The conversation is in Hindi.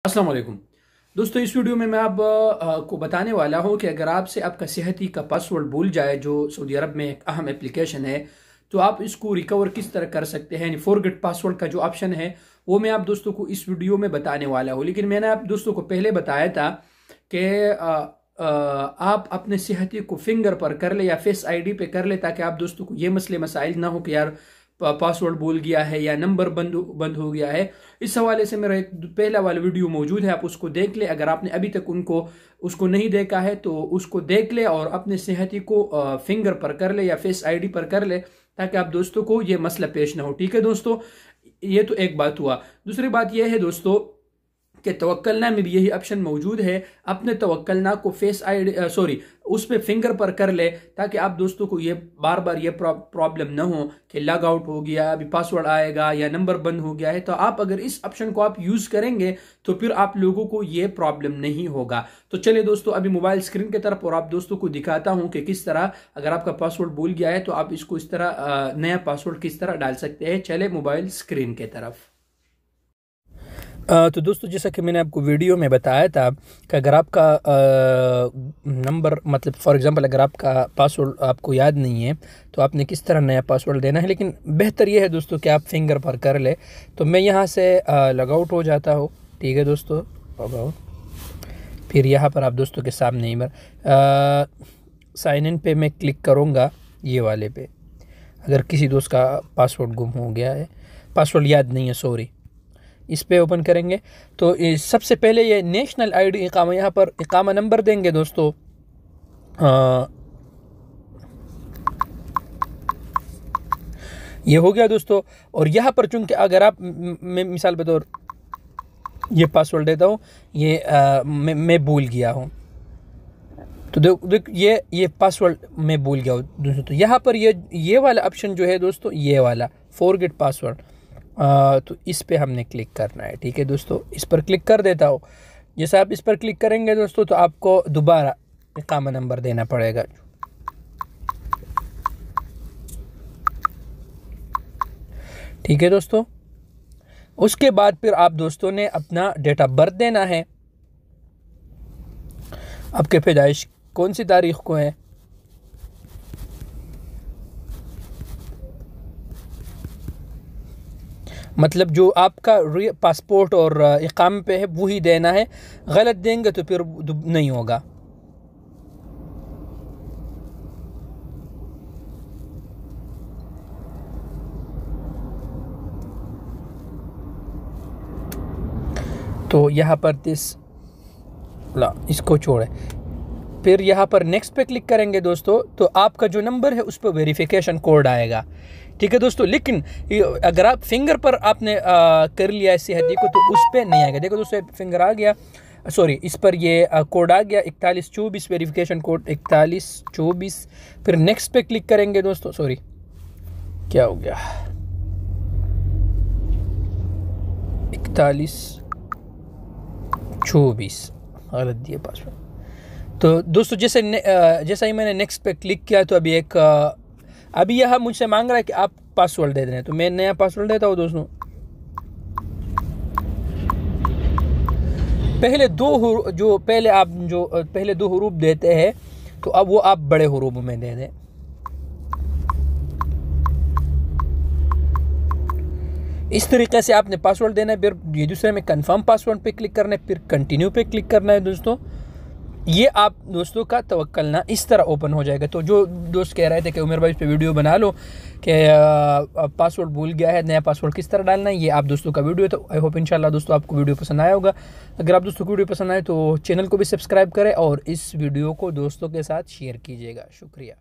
अस्सलाम वालेकुम दोस्तों, इस वीडियो में मैं आपको बताने वाला हूं कि अगर आपसे आपका सेहती का पासवर्ड भूल जाए जो सऊदी अरब में एक अहम एप्लीकेशन है तो आप इसको रिकवर किस तरह कर सकते हैं। यानी फॉरगेट पासवर्ड का जो ऑप्शन है वो मैं आप दोस्तों को इस वीडियो में बताने वाला हूं। लेकिन मैंने आप दोस्तों को पहले बताया था कि आप अपने सेहती को फिंगर पर कर ले या फेस आईडी पे कर ले, ताकि आप दोस्तों को ये मसले मसाइल ना हो कि यार पासवर्ड भूल गया है या नंबर बंद हो गया है। इस हवाले से मेरा एक पहला वाला वीडियो मौजूद है, आप उसको देख ले। अगर आपने अभी तक उसको नहीं देखा है तो उसको देख ले और अपने सेहती को फिंगर पर कर ले या फेस आईडी पर कर ले, ताकि आप दोस्तों को ये मसला पेश ना हो। ठीक है दोस्तों, ये तो एक बात हुआ। दूसरी बात यह है दोस्तों कि तवक्कलना में भी यही ऑप्शन मौजूद है। अपने तवक्कलना को फेस आईडी उस पे फिंगर पर कर ले, ताकि आप दोस्तों को ये बार बार ये प्रॉब्लम ना हो कि लॉग आउट हो गया, अभी पासवर्ड आएगा या नंबर बंद हो गया है। तो आप अगर इस ऑप्शन को आप यूज करेंगे तो फिर आप लोगों को ये प्रॉब्लम नहीं होगा। तो चलिए दोस्तों, अभी मोबाइल स्क्रीन की तरफ और आप दोस्तों को दिखाता हूं कि किस तरह अगर आपका पासवर्ड भूल गया है तो आप इसको इस तरह नया पासवर्ड किस तरह डाल सकते हैं। चले मोबाइल स्क्रीन की तरफ। तो दोस्तों, जैसा कि मैंने आपको वीडियो में बताया था कि अगर आपका नंबर मतलब फॉर एग्जांपल अगर आपका पासवर्ड आपको याद नहीं है तो आपने किस तरह नया पासवर्ड देना है। लेकिन बेहतर ये है दोस्तों कि आप फिंगर पर कर ले। तो मैं यहाँ से लॉग आउट हो जाता हूँ। ठीक है दोस्तों, लॉग आउट। फिर यहाँ पर आप दोस्तों के सामने साइन इन पे मैं क्लिक करूँगा, ये वाले पे। अगर किसी दोस्त का पासवर्ड गुम हो गया है, पासवर्ड याद नहीं है, सॉरी, इस पे ओपन करेंगे तो सबसे पहले ये नेशनल आईडी इकामा, यहाँ पर इकामा नंबर देंगे दोस्तों। ये हो गया दोस्तों। और यहाँ पर चूंकि अगर आप मैं मिसाल के तौर ये पासवर्ड देता हूँ, ये मैं भूल गया हूँ, तो देख ये पासवर्ड मैं भूल गया हूँ दोस्तों। तो यहाँ पर ये वाला ऑप्शन जो है दोस्तों, ये वाला फॉरगेट पासवर्ड, तो इस पे हमने क्लिक करना है। ठीक है दोस्तों, इस पर क्लिक कर देता हूँ। जैसे आप इस पर क्लिक करेंगे दोस्तों तो आपको दोबारा इकामा नंबर देना पड़ेगा। ठीक है दोस्तों, उसके बाद फिर आप दोस्तों ने अपना डेट ऑफ बर्थ देना है। आपके पैदाइश कौन सी तारीख को है, मतलब जो आपका पासपोर्ट और इकामे पे है वही देना है। गलत देंगे तो फिर नहीं होगा। तो यहाँ पर इसको छोड़े, फिर यहाँ पर नेक्स्ट पे क्लिक करेंगे दोस्तों तो आपका जो नंबर है उस पर वेरिफिकेशन कोड आएगा। ठीक है दोस्तों, लेकिन अगर आप फिंगर पर आपने कर लिया है सेहती को तो उस पर नहीं आएगा। देखो दोस्तों, फिंगर आ गया, सॉरी, इस पर ये कोड आ गया 4124 वेरिफिकेशन कोड 4124। फिर नेक्स्ट पे क्लिक करेंगे दोस्तों, सॉरी क्या हो गया, 4124 गलत दिए पासवर्ड। तो दोस्तों जैसा ही मैंने नेक्स्ट पे क्लिक किया तो अभी यह मुझसे मांग रहा है कि आप पासवर्ड दे दें, तो मैं नया पासवर्ड देता हूँ दोस्तों। पहले दो हरूफ देते हैं तो अब वो आप बड़े हरूफ में दे दें। इस तरीके से आपने पासवर्ड देना है। फिर ये दूसरे में कंफर्म पासवर्ड पे क्लिक करना है, फिर कंटिन्यू पे क्लिक करना है दोस्तों। ये आप दोस्तों का तवक्कलना इस तरह ओपन हो जाएगा। तो जो दोस्त कह रहे थे कि उमर भाई इस पे वीडियो बना लो कि पासवर्ड भूल गया है, नया पासवर्ड किस तरह डालना है, ये आप दोस्तों का वीडियो है। तो आई होप इंशाल्लाह दोस्तों आपको वीडियो पसंद आया होगा। अगर आप दोस्तों को वीडियो पसंद आए तो चैनल को भी सब्सक्राइब करें और इस वीडियो को दोस्तों के साथ शेयर कीजिएगा। शुक्रिया।